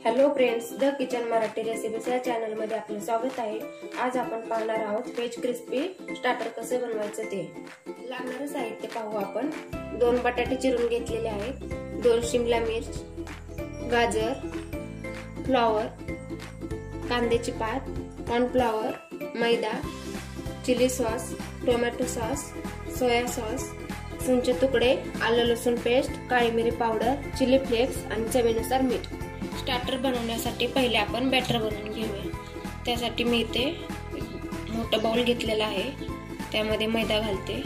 Hello friends, the kitchen Marathi recipes या channel मध्ये आपले स्वागत आहे। आज आपण पाहणार आहोत व्हेज क्रिस्पी स्टार्टर कसे बनवायचे ते। लागणारे साहित्य पाहू आपण। 2 बटाटे चिरून घेतलेले आहेत, 2 शिमला मिर्च, गाजर, फ्लॉवर, कांद्याची पात, कॉर्नफ्लॉवर, मैदा, chilli sauce, tomato sauce, soya sauce, लसूणचे तुकडे, आलं लसूण पेस्ट, काळी मिरी पावडर, चिली फ्लेक्स आणि चवीनुसार मीठ। स्टार्टर बनवण्यासाठी पहिले आपण बॅटर बनवून घेऊया। त्यासाठी मी इथे मोठा बाउल घेतलेला आहे, त्यामध्ये मैदा घालते,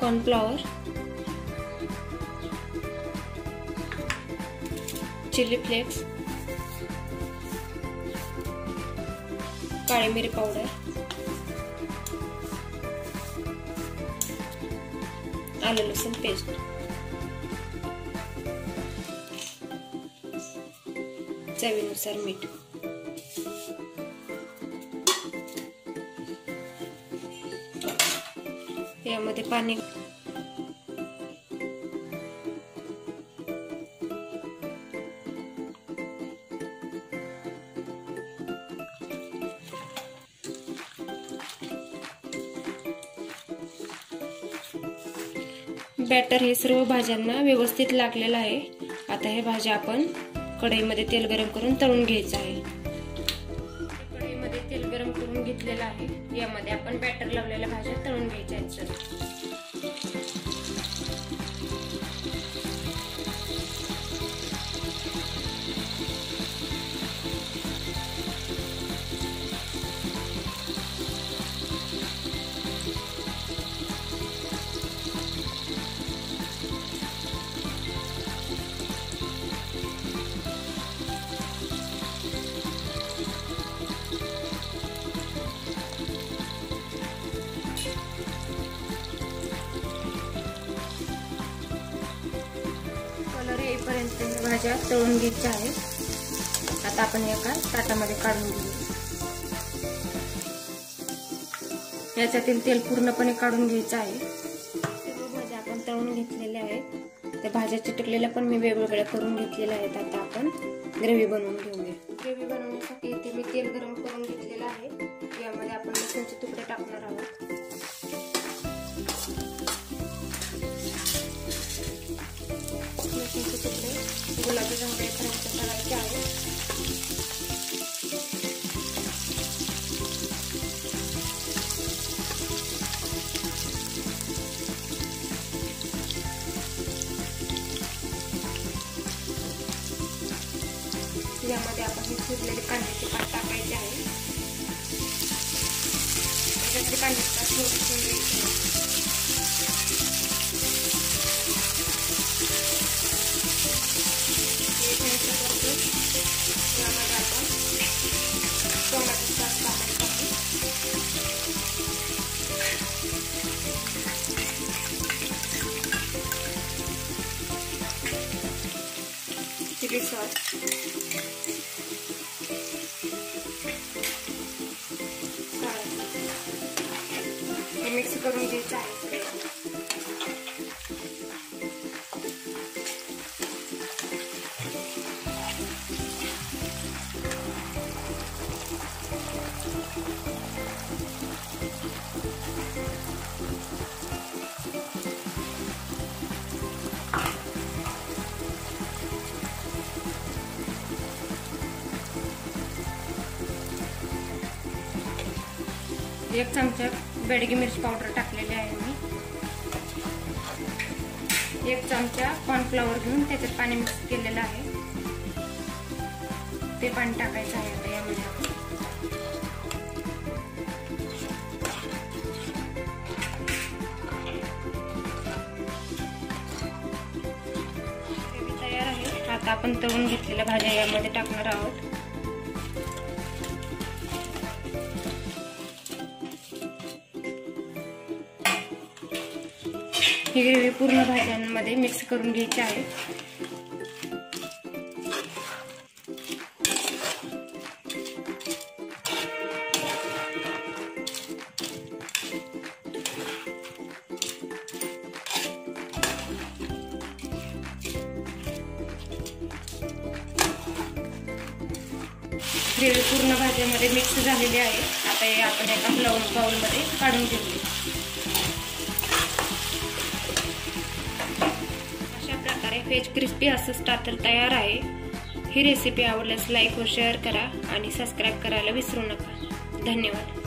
कॉर्नफ्लॉवर, चिली फ्लेक्स, काळी मिरी पावडर, आलं लसूण पेस्ट, चवीनुसार मीठ। यामध्ये पाणी, बॅटर हे सर्व भाज्यांना व्यवस्थित लागलेलं आहे। आता हे भाज्या आपण कढईमध्ये तेल गरम करून तळून घ्यायचं आहे। कढईमध्ये तेल गरम करून घेतलेलं आहे, यामध्ये आपण बॅटर लावलेल्या भाज्या तळून घ्यायच्या आहेत। येईपर्यंत भाज्या तळून घ्यायच्या आहेत। आता आपण एका ताटामध्ये काढून घेऊ। याच्यातील तेल पूर्णपणे काढून घ्यायचं आहे। सर्व भाज्या आपण तळून घेतलेल्या आहेत, त्या भाज्या चिटकलेल्या पण मी वेगवेगळ्या करून घेतलेल्या आहेत। आता आपण ग्रेव्ही बनवून घेऊया। ग्रेव्ही बनवण्यासाठी इथे मी तेल गरम करून घेतलेलं आहे, यामध्ये आपण लसूणचे तुकडे टाकणार आहोत। लसूणचे तुकडे गुलाबी रंगापर्यंत तळायचे आहेत। यामध्ये आपण हे चिरलेले कांद्याचे पात टाकायचे आहे। त्याच्यातले कांद्याचे पात थोडे घ्यायचे आहे। यामध्ये आपण टोमॅटो सॉस टाकायचा आहे, चिली सॉस, हे मिक्स करून घ्यायचं आहे। एक चमचा बेडगी मिरची पावडर टाकलेली आहे मी। 1 चमचा कॉर्नफ्लॉवर घेऊन त्याच्यात पाणी मिक्स केलेलं आहे, ते पाणी टाकायचं आहे आता यामध्ये आपण। ग्रेव्ही तयार आहे। आता आपण तळून घेतलेल्या भाज्या यामध्ये टाकणार आहोत। ही ग्रेव्ही पूर्ण भाज्यांमध्ये मिक्स करून घ्यायची आहे। ग्रेव्ही पूर्ण भाज्यामध्ये मिक्स झालेली आहे। आता हे आपण एका बाउलमध्ये काढून घेऊया। अशा प्रकारे व्हेज क्रिस्पी असं स्टार्टर तयार आहे। ही रेसिपी आवडल्यास लाईक व शेअर करा आणि सबस्क्राईब करायला विसरू नका। धन्यवाद।